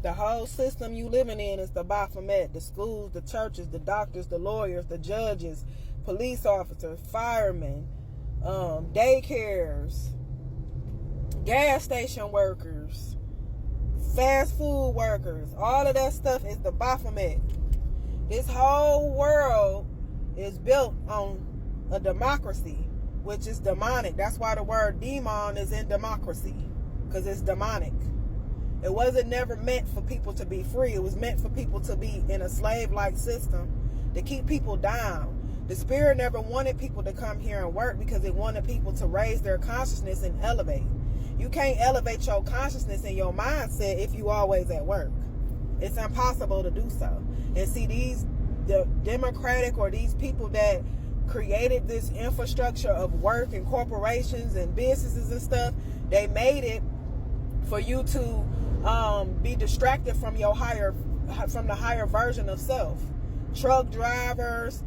The whole system you living in is the Baphomet. The schools, the churches, the doctors, the lawyers, the judges, police officers, firemen, daycares, gas station workers, fast food workers. All of that stuff is the Baphomet. This whole world is built on a democracy, which is demonic. That's why the word demon is in democracy, because it's demonic. It wasn't never meant for people to be free. It was meant for people to be in a slave-like system to keep people down. The spirit never wanted people to come here and work because it wanted people to raise their consciousness and elevate. You can't elevate your consciousness and your mindset if you always at work. It's impossible to do so. And see, the democratic, or these people that created this infrastructure of work and corporations and businesses and stuff, they made it for you to be distracted from the higher version of self. Truck drivers,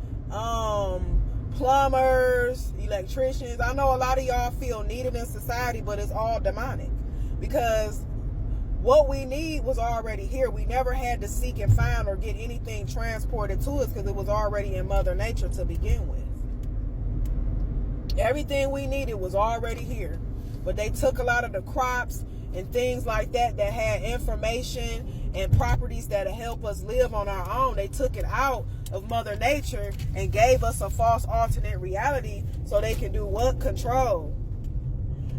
plumbers, electricians. I know a lot of y'all feel needed in society, but it's all demonic, because what we need was already here. We never had to seek and find or get anything transported to us, because it was already in Mother Nature to begin with. Everything we needed was already here, but they took a lot of the crops and things like that had information and properties that help us live on our own. They took it out of Mother Nature and gave us a false alternate reality so they can do what? Control.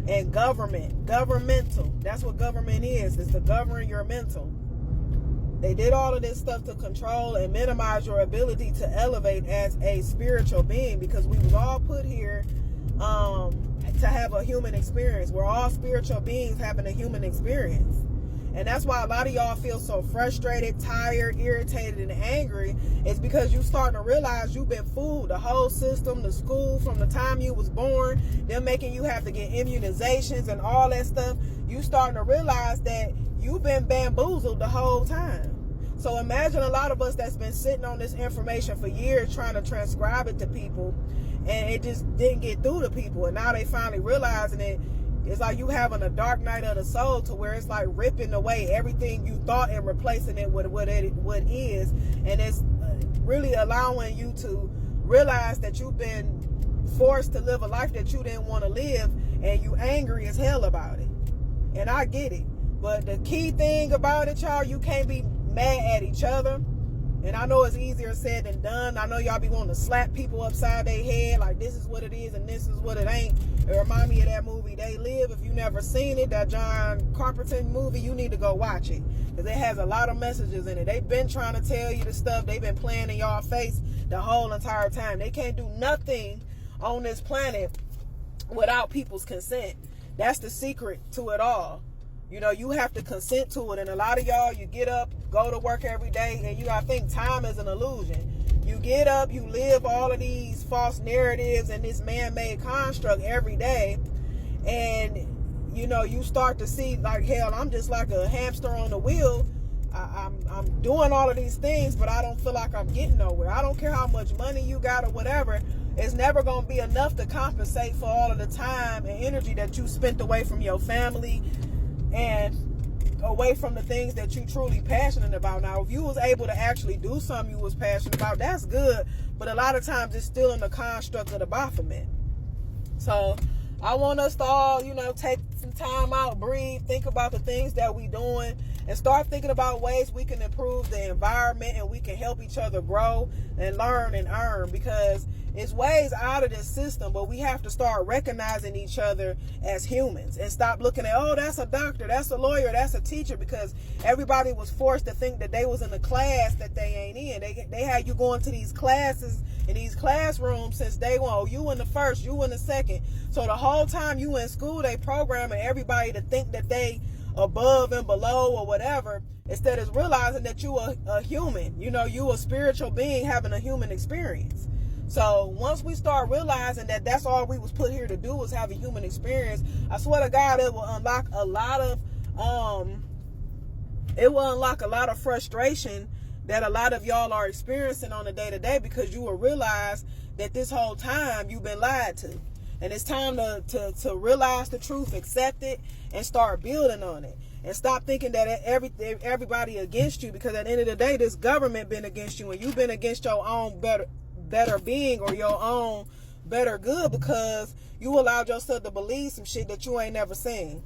And governmental. That's what government is. It's to govern your mental. They did all of this stuff to control and minimize your ability to elevate as a spiritual being, because we was all put here to have a human experience. We're all spiritual beings having a human experience. And that's why a lot of y'all feel so frustrated, tired, irritated, and angry. It's because you starting to realize you've been fooled. The whole system, the school, from the time you was born, them making you have to get immunizations and all that stuff. You starting to realize that you've been bamboozled the whole time. So imagine a lot of us that's been sitting on this information for years trying to transcribe it to people, and it just didn't get through to people. And now they finally realizing it. It's like you having a dark night of the soul, to where it's like ripping away everything you thought and replacing it with what is. And it's really allowing you to realize that you've been forced to live a life that you didn't want to live, and you angry as hell about it. And I get it. But the key thing about it, y'all, you can't be mad at each other. And I know it's easier said than done. I know y'all be wanting to slap people upside their head like this is what it is and this is what it ain't. It remind me of that movie They Live. If you never seen it, that John Carpenter movie, you need to go watch it, because it has a lot of messages in it. They've been trying to tell you the stuff. They've been playing in y'all face the whole entire time. They can't do nothing on this planet without people's consent. That's the secret to it all. You know, you have to consent to it. And a lot of y'all, you get up, go to work every day, and you gotta think time is an illusion. You get up, you live all of these false narratives and this man-made construct every day, and you know, you start to see like, hell, I'm just like a hamster on the wheel. I'm doing all of these things, but I don't feel like I'm getting nowhere. I don't care how much money you got or whatever. It's never going to be enough to compensate for all of the time and energy that you spent away from your family and away from the things that you truly passionate about. Now, if you was able to actually do something you was passionate about, that's good. But a lot of times it's still in the construct of the Baphomet. So I want us to all, you know, take some time out, breathe, think about the things that we doing, and start thinking about ways we can improve the environment and we can help each other grow and learn and earn, because it's ways out of this system, but we have to start recognizing each other as humans and stop looking at, oh, that's a doctor, that's a lawyer, that's a teacher, because everybody was forced to think that they was in a class that they ain't in. They had you going to these classes in these classrooms since day one. Oh, you in the first, you in the second. So the whole time you in school, they programming everybody to think that they above and below or whatever, instead of realizing that you a human. You know, you a spiritual being having a human experience. So once we start realizing that that's all we was put here to do, was have a human experience, I swear to God, it will unlock a lot of frustration that a lot of y'all are experiencing on a day-to-day, because you will realize that this whole time you've been lied to. And it's time to realize the truth, accept it, and start building on it. And stop thinking that everybody against you, because at the end of the day, this government been against you, and you've been against your own better being or your own better good, because you allowed yourself to believe some shit that you ain't never seen.